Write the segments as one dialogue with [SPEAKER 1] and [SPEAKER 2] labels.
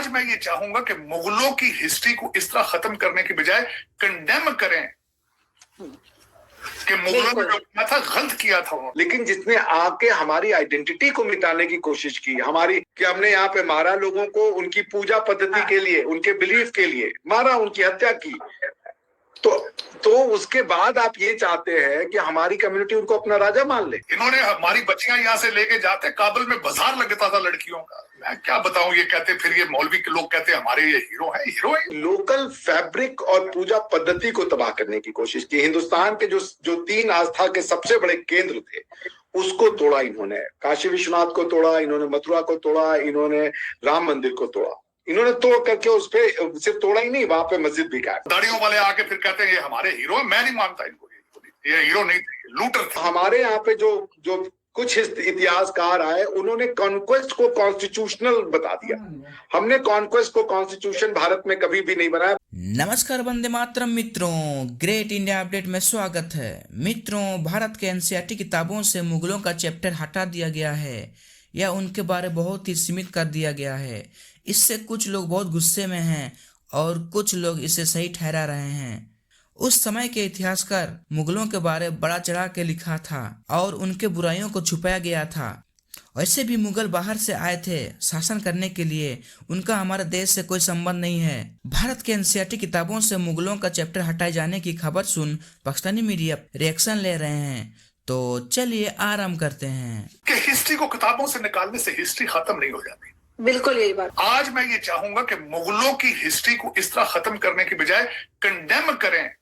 [SPEAKER 1] आज मैं ये चाहूंगा कि मुगलों की हिस्ट्री को इस तरह खत्म करने के बजाय कंडेम करें कि मुगलों ने जो किया था गलत किया था उन्होंने।
[SPEAKER 2] लेकिन जिसने आके हमारी आइडेंटिटी को मिटाने की कोशिश की, हमारी कि हमने यहाँ पे मारा लोगों को, उनकी पूजा पद्धति के लिए, उनके बिलीफ के लिए मारा, उनकी हत्या की, तो उसके बाद आप ये चाहते हैं कि हमारी कम्युनिटी उनको अपना राजा मान ले।
[SPEAKER 1] इन्होंने हमारी बच्चियां यहाँ से लेके जाते, काबुल में बाजार लगता था लड़कियों का। मैं क्या बताऊं, ये कहते, फिर ये मौलवी के लोग कहते हमारे ये हीरो है, हीरो है।
[SPEAKER 2] लोकल फैब्रिक और पूजा पद्धति को तबाह करने की कोशिश की। हिंदुस्तान के जो 3 आस्था के सबसे बड़े केंद्र थे उसको तोड़ा इन्होंने। काशी विश्वनाथ को तोड़ा इन्होंने, मथुरा को तोड़ा इन्होंने, राम मंदिर को तोड़ा इन्होंने, तोड़ करके उस पे सिर्फ तोड़ा ही नहीं, वहां पे मस्जिद भी काट।
[SPEAKER 1] दाढ़ियों वाले आके फिर कहते हैं ये हमारे हीरो है। मैं नहीं मानता इनको, ये हीरो नहीं थे, लूटर थे।
[SPEAKER 2] हमारे यहाँ पे जो कुछ इतिहासकार आए उन्होंने कॉन्क्वेस्ट को कॉन्स्टिट्यूशनल बता दिया। हमने कॉन्क्वेस्ट को कॉन्स्टिट्यूशन भारत में कभी भी नहीं बनाया।
[SPEAKER 3] नमस्कार वंदे मातरम मित्रों, ग्रेट इंडिया अपडेट में स्वागत है। मित्रों, भारत के एनसीईआरटी किताबों से मुगलों का चैप्टर हटा दिया गया है या उनके बारे बहुत ही सीमित कर दिया गया है। इससे कुछ लोग बहुत गुस्से में हैं और कुछ लोग इसे सही ठहरा रहे हैं। उस समय के इतिहासकार मुगलों के बारे बड़ा चढ़ा के लिखा था और उनके बुराइयों को छुपाया गया था। वैसे भी मुगल बाहर से आए थे शासन करने के लिए, उनका हमारे देश से कोई संबंध नहीं है। भारत के एनसीईआरटी किताबों से मुगलों का चैप्टर हटाए जाने की खबर सुन पाकिस्तानी मीडिया रिएक्शन ले रहे हैं, तो चलिए आराम करते हैं।
[SPEAKER 1] कि हिस्ट्री को किताबों से निकालने से हिस्ट्री खत्म नहीं हो जाती।
[SPEAKER 4] बिल्कुल यही बात।
[SPEAKER 1] आज मैं ये चाहूंगा कि मुगलों की हिस्ट्री को इस तरह खत्म करने के बजाय कंडेम करें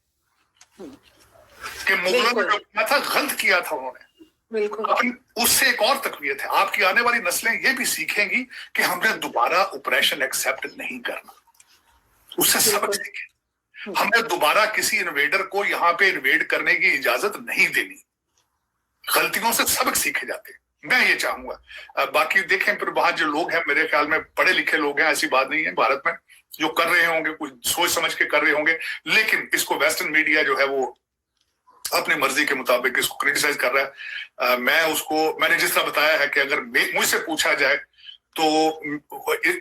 [SPEAKER 1] कि मुगलों ने जो किया था गलत किया था उन्होंने।
[SPEAKER 4] बिल्कुल।
[SPEAKER 1] उससे एक और तकवीत है, आपकी आने वाली नस्लें ये भी सीखेंगी कि हमने दोबारा ऑपरेशन एक्सेप्ट नहीं करना। उससे सबक सीखे, हमने दोबारा किसी इन्वेडर को यहाँ पे इन्वेड करने की इजाजत नहीं देनी। गलतियों से सबक सीखे जाते हैं, मैं ये चाहूंगा। बाकी देखें फिर वहां जो लोग हैं, मेरे ख्याल में पढ़े लिखे लोग हैं, ऐसी बात नहीं है, भारत में जो कर रहे होंगे कुछ सोच समझ के कर रहे होंगे, लेकिन इसको वेस्टर्न मीडिया जो है वो अपनी मर्जी के मुताबिक इसको क्रिटिसाइज कर रहा है। मैंने जिस तरह बताया है कि अगर मुझसे पूछा जाए तो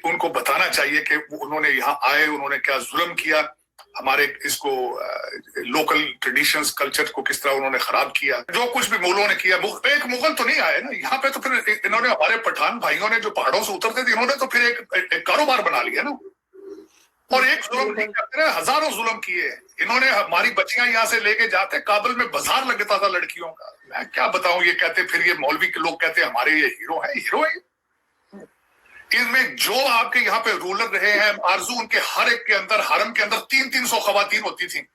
[SPEAKER 1] उनको बताना चाहिए कि उन्होंने यहाँ आए, उन्होंने क्या जुल्म किया, हमारे इसको लोकल ट्रेडिशंस कल्चर को किस तरह उन्होंने खराब किया। जो कुछ भी मुगलों ने किया, एक मुगल तो नहीं आए ना यहाँ पे, तो फिर इन्होंने हमारे पठान भाइयों ने जो पहाड़ों से उतरते थे, इन्होंने तो फिर एक कारोबार बना लिया ना। और एक जुल्म नहीं करते रहे, हजारों जुल्म किए। इन्होंने हमारी बच्चियां यहाँ से लेके जाते, काबुल में बाजार लगता था लड़कियों का। मैं क्या बताऊं, ये कहते, फिर ये मौलवी के लोग कहते हमारे ये हीरो है, हीरो है। इनमें जो आपके यहाँ पे रूलर रहे हैं, आरजू उनके हर एक के अंदर, हरम के अंदर 300 खवातीन होती थी।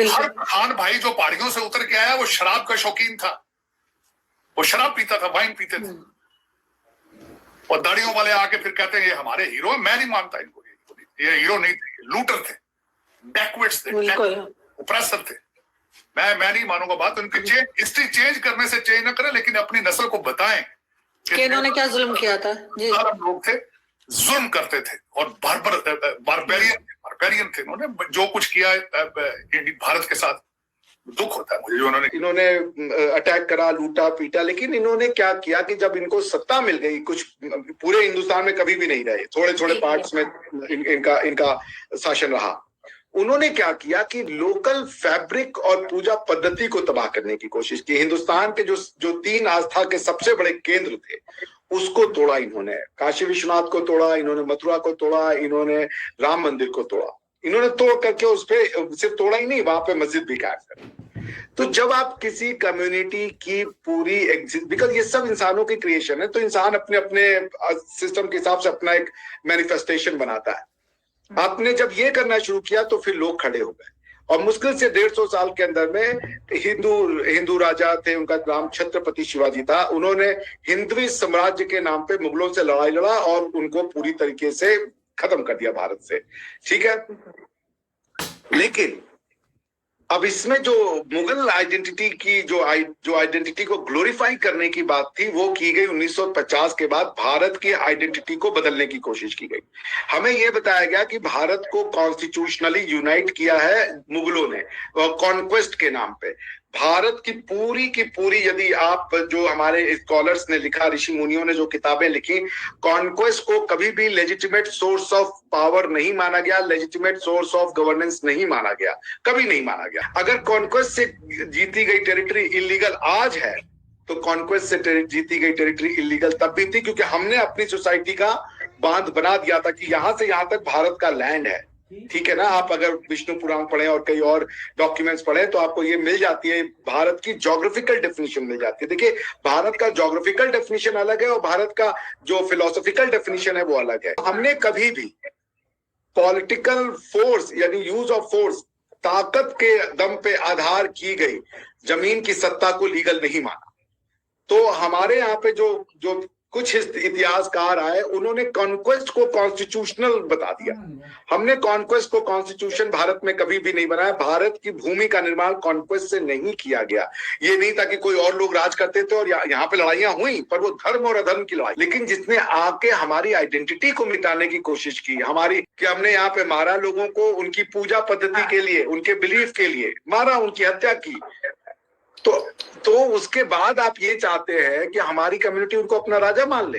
[SPEAKER 1] हर खान भाई जो पहाड़ियों से उतर के आया वो शराब का शौकीन था, वो शराब पीता था, वाइन पीते थे। और दाढ़ियों वाले आके फिर कहते हैं ये हमारे हीरो है। मैं नहीं मानता इनको, ये हीरो नहीं थे, लूटर थे, बैकवर्ड्स थे, ऑप्रेसर थे। मैं नहीं मानूंगा बात। उनकी हिस्ट्री चेंज करने से चेंज ना करें, लेकिन अपनी नस्ल को बताएं
[SPEAKER 4] कि इन्होंने क्या जुल्म किया था। जी,
[SPEAKER 1] लोग थे, जुल्म करते थे और बारबेरियन थे। उन्होंने जो कुछ किया भारत के साथ, दुख होता है मुझे जो
[SPEAKER 2] इन्होंने अटैक करा, लूटा पीटा। लेकिन इन्होंने क्या किया कि जब इनको सत्ता मिल गई, कुछ पूरे हिंदुस्तान में कभी भी नहीं रहे, थोड़े थोड़े पार्ट्स में इनका शासन रहा। उन्होंने क्या किया कि लोकल फैब्रिक और पूजा पद्धति को तबाह करने की कोशिश की। हिंदुस्तान के जो 3 आस्था के सबसे बड़े केंद्र थे उसको तोड़ा इन्होंने। काशी विश्वनाथ को तोड़ा इन्होंने, मथुरा को तोड़ा इन्होंने, राम मंदिर को तोड़ा इन्होंने, तोड़ करके उस पे सिर्फ तोड़ा ही नहीं, वहां पे मस्जिद भी काट कर। तो जब आप किसी कम्युनिटी की पूरी बिकॉज ये सब इंसानों की क्रिएशन है, तो इंसान अपने अपने सिस्टम के हिसाब से अपना एक मैनिफेस्टेशन बनाता है। आपने जब ये करना शुरू किया तो फिर लोग खड़े हो गए, और मुश्किल से 150 साल के अंदर में हिंदू राजा थे, उनका नाम छत्रपति शिवाजी था। उन्होंने हिंदवी साम्राज्य के नाम पे मुगलों से लड़ाई लड़ा और उनको पूरी तरीके से खत्म कर दिया भारत से, ठीक है। लेकिन अब इसमें जो मुगल आइडेंटिटी की जो आइडेंटिटी को ग्लोरीफाई करने की बात थी, वो की गई 1950 के बाद। भारत की आइडेंटिटी को बदलने की कोशिश की गई। हमें यह बताया गया कि भारत को कॉन्स्टिट्यूशनली यूनाइट किया है मुगलों ने, कॉन्क्वेस्ट के नाम पे। भारत की पूरी यदि आप जो हमारे स्कॉलर्स ने लिखा, ऋषि मुनियों ने जो किताबें लिखी, कॉन्क्वेस्ट को कभी भी लेजिटिमेट सोर्स ऑफ पावर नहीं माना गया, लेजिटिमेट सोर्स ऑफ गवर्नेंस नहीं माना गया, कभी नहीं माना गया। अगर कॉन्क्वेस्ट से जीती गई टेरिटरी इलीगल आज है, तो कॉन्क्वेस्ट से जीती गई टेरिटरी इलीगल तब भी थी, क्योंकि हमने अपनी सोसाइटी का बांध बना दिया था कि यहां से यहां तक भारत का लैंड है। ठीक है ना, आप अगर विष्णु पुराण पढ़ें और कई और डॉक्यूमेंट्स पढ़ें तो आपको ये मिल जाती है, भारत की ज्योग्राफिकल डेफिनेशन मिल जाती है। देखिए, भारत का ज्योग्राफिकल डेफिनेशन अलग है और भारत का जो फिलोसॉफिकल डेफिनेशन है वो अलग है। हमने कभी भी पॉलिटिकल फोर्स यानी यूज ऑफ फोर्स, ताकत के दम पे आधार की गई जमीन की सत्ता को लीगल नहीं माना। तो हमारे यहाँ पे जो कुछ इतिहासकार आए, उन्होंने कॉन्क्वेस्ट को कॉन्स्टिट्यूशनल बता दिया। हमने कॉन्क्वेस्ट को कॉन्स्टिट्यूशन भारत में कभी भी नहीं बनाया। भारत की भूमि का निर्माण कॉन्क्वेस्ट से नहीं किया गया। ये नहीं था कि कोई और लोग राज करते थे और यहाँ पे लड़ाइयां हुई, पर वो धर्म और अधर्म की लड़ाई। लेकिन जिसने आके हमारी आइडेंटिटी को मिटाने की कोशिश की, कि हमने यहाँ पे मारा लोगों को, उनकी पूजा पद्धति के लिए, उनके बिलीफ के लिए मारा, उनकी हत्या की, तो उसके बाद आप ये चाहते हैं कि हमारी कम्युनिटी उनको अपना राजा मान ले।